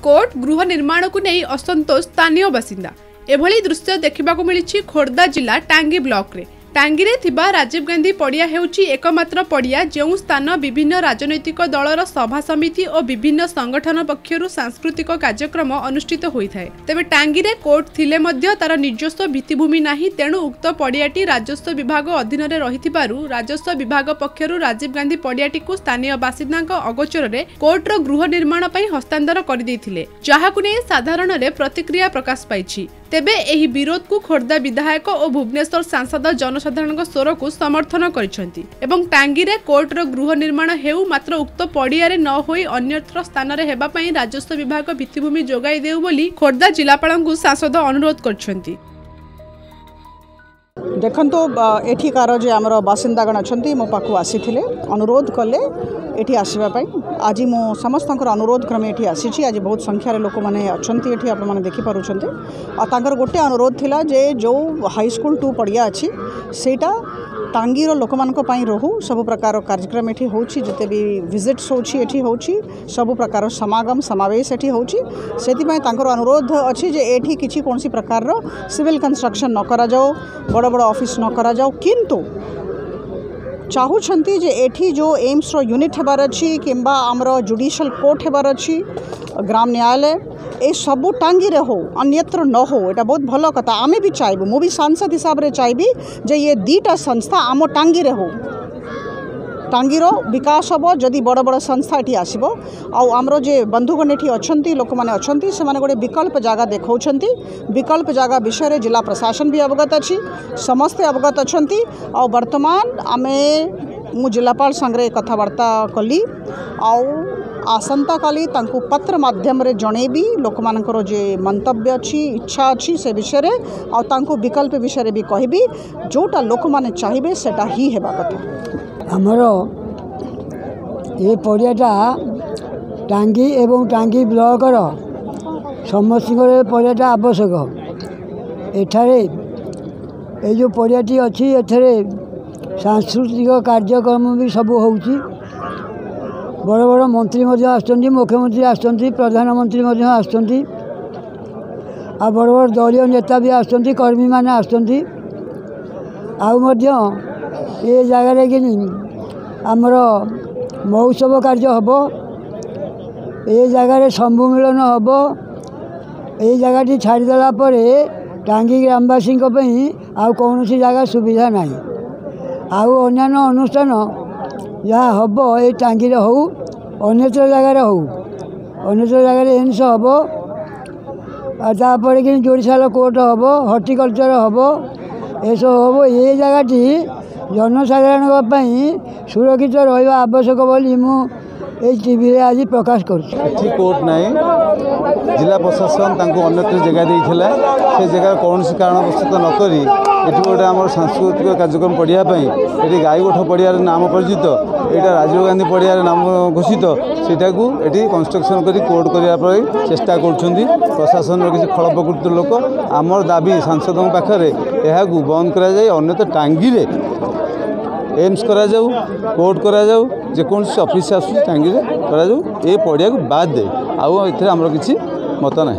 Court गृह निर्माण को नहीं असंतोष स्थानीय बासिंदा एभली दृश्य देखा मिली खोर्धा जिला टांगी ब्लॉक रे टांगी रे थिबा राजीव गांधी पड़िया हेउची एकमात्र पड़िया जो स्थान विभिन्न राजनैतिक दलर सभा समिति और विभिन्न संगठन पक्षरु सांस्कृतिक कार्यक्रम अनुष्ठित होइथाय। तेबे टांगी रे कोर्ट थिले मध्य तार निजस्व भित्तिभूमि नाही, तेणु उक्त पड़ियाटी राजस्व विभाग अधीन रे रहिथिबारु राजस्व विभाग पक्षरु राजीव गांधी पड़ियाटी को स्थानीय बासिंदाक अगोचर रे कोर्टर गृह निर्माण पई हस्तांतर कर दैथिले, जाहाकु नै साधारण रे प्रतिक्रिया प्रकाश पाइछि। तेबे एही विरोध को खोर्धा विधायक और भुवनेश्वर सांसद जनसाधारण स्वर को समर्थन करिसेंति एवं टांगी रे कोर्टर गृह निर्माण हेउ मात्र उक्त पड़िया रे न होई अन्यत्र स्थान रे हेबा पई राजस्व विभाग भित्तिभूमि जोगाई देउ बोली खोर्धा जिलापाल को सांसद अनुरोध करछंती। देखंतु एठिकार जे आमर बासिंदागण अछंती मो पाखु आसीथिले अनुरोध कले एठी आसीबा पई। आज मो समस्तंकर अनुरोध क्रमे एठी आसीछि। आज बहुत संख्यार लोक माने अछंती एठी आपण माने देखि पारुछंती आ तांकर गोटे अनुरोध थिला जे जो हाई स्कूल 2 पड़िया अछि सेटा टांगीर लोक मानक पई रहू। सब प्रकार कार्यक्रम एठी होछि, जते भी विजिट्स होछि एठी होछि, सब प्रकार समागम समावेश एठी होछि। सेति पई तांकर अनुरोध अछि जे एठी किछि कोनसी प्रकार रो सिविल कंस्ट्रक्शन न करा जाओ, बड़ बड़ ऑफिस न करा जाओ, किंतु चाहूँगी जे एठी जो एम्स रो यूनिट हेबार अच्छी किंबा आमर जुडिशियल कोर्ट हेबार अच्छी ग्राम न्यायालय ए सबू टांगी रे हो, अन्यत्र न हो। एटा बहुत भल कथा। आमे भी चाहबू, मु भी सांसद हिसाब रे चाहबी जे ये दीटा संस्था आम टांगी रे हो, टांगीर विकास हम जदि बड़ बड़ संस्था ये आसब। आमर जे बंधुगण ये अच्छा लोक मैंने अच्छा से गोटे विकल्प जगह देखा, विकल्प जगह विषय जिला प्रशासन भी अवगत अच्छी, समस्ते अवगत अच्छा। वर्तमान आमे मु जिलापाल संगे कथबार्ता कली आसंता काली तांकु पत्र माध्यम रे जणेबी लोक मानकर जे मंतव्य अच्छी इच्छा अच्छी से विषय रे तांकु विकल्प विषय भी कहबी जोटा लोक माने चाहिए सेटा ही हेबा कथा। आमर ये पड़ियाटा टांगी एवं टांगी ब्लॉकर समस्त पड़ियाटा आवश्यक। एठारे ये जो पड़ियाटी अच्छी एठारे सांस्कृतिक कार्यक्रम भी सब होउची। बड़ बड़ मंत्री आसुँच, मुख्यमंत्री आसुँच, प्रधानमंत्री आसुँच, आ बड़ बड़ दलीय नेता भी आसुँच, कर्मी मैंने आसुँच। ये जगार कि आमर महोत्सव कार्य हम, ये जगार शंभु मिलन हम। ये जगह छाड़देला टांगी ग्रामवासी कौन सी जगह सुविधा ना। अन्य अनुष्ठान जहाँ हम ये टांगी हो, अन्यत्र जगार हो, अन्यत्र जगार एम्स हम, तापर कि जोड़ीशाल कोर्ट हम, हर्टिकल्चर हम, ये सब हम। ये जगह जनसाधारण सुरक्षित रहा आवश्यक बोली मुझे टीवी रे आज प्रकाश कर। कोर्ट ना जिला प्रशासन अन्यत्र जगह देता से जगह कौन सी कारणवश नक ये गोटे आम सांस्कृतिक कार्यक्रम पढ़ाई ये गाईगोठ पड़िया नाम परिचित, यहाँ राजीव गांधी पड़िया नाम घोषित सेटा को ये कंस्ट्रक्शन कर कोर्ट करने चेष्टा कर प्रशासन किसी खल प्रकृत लोक। आमर दाबी सांसदों पाखे यह बंद कर टांगी एम्स करा जाऊ, कोर्ट करा जाऊ, जेकोसी ऑफिस आसुची टांगी करा जाऊ, ये पड़िया को बाद दे आउ एथरे हमर किछि मत ना।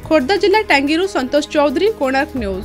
खोर्धा जिला टांगीरू संतोष चौधरी, कोणार्क न्यूज।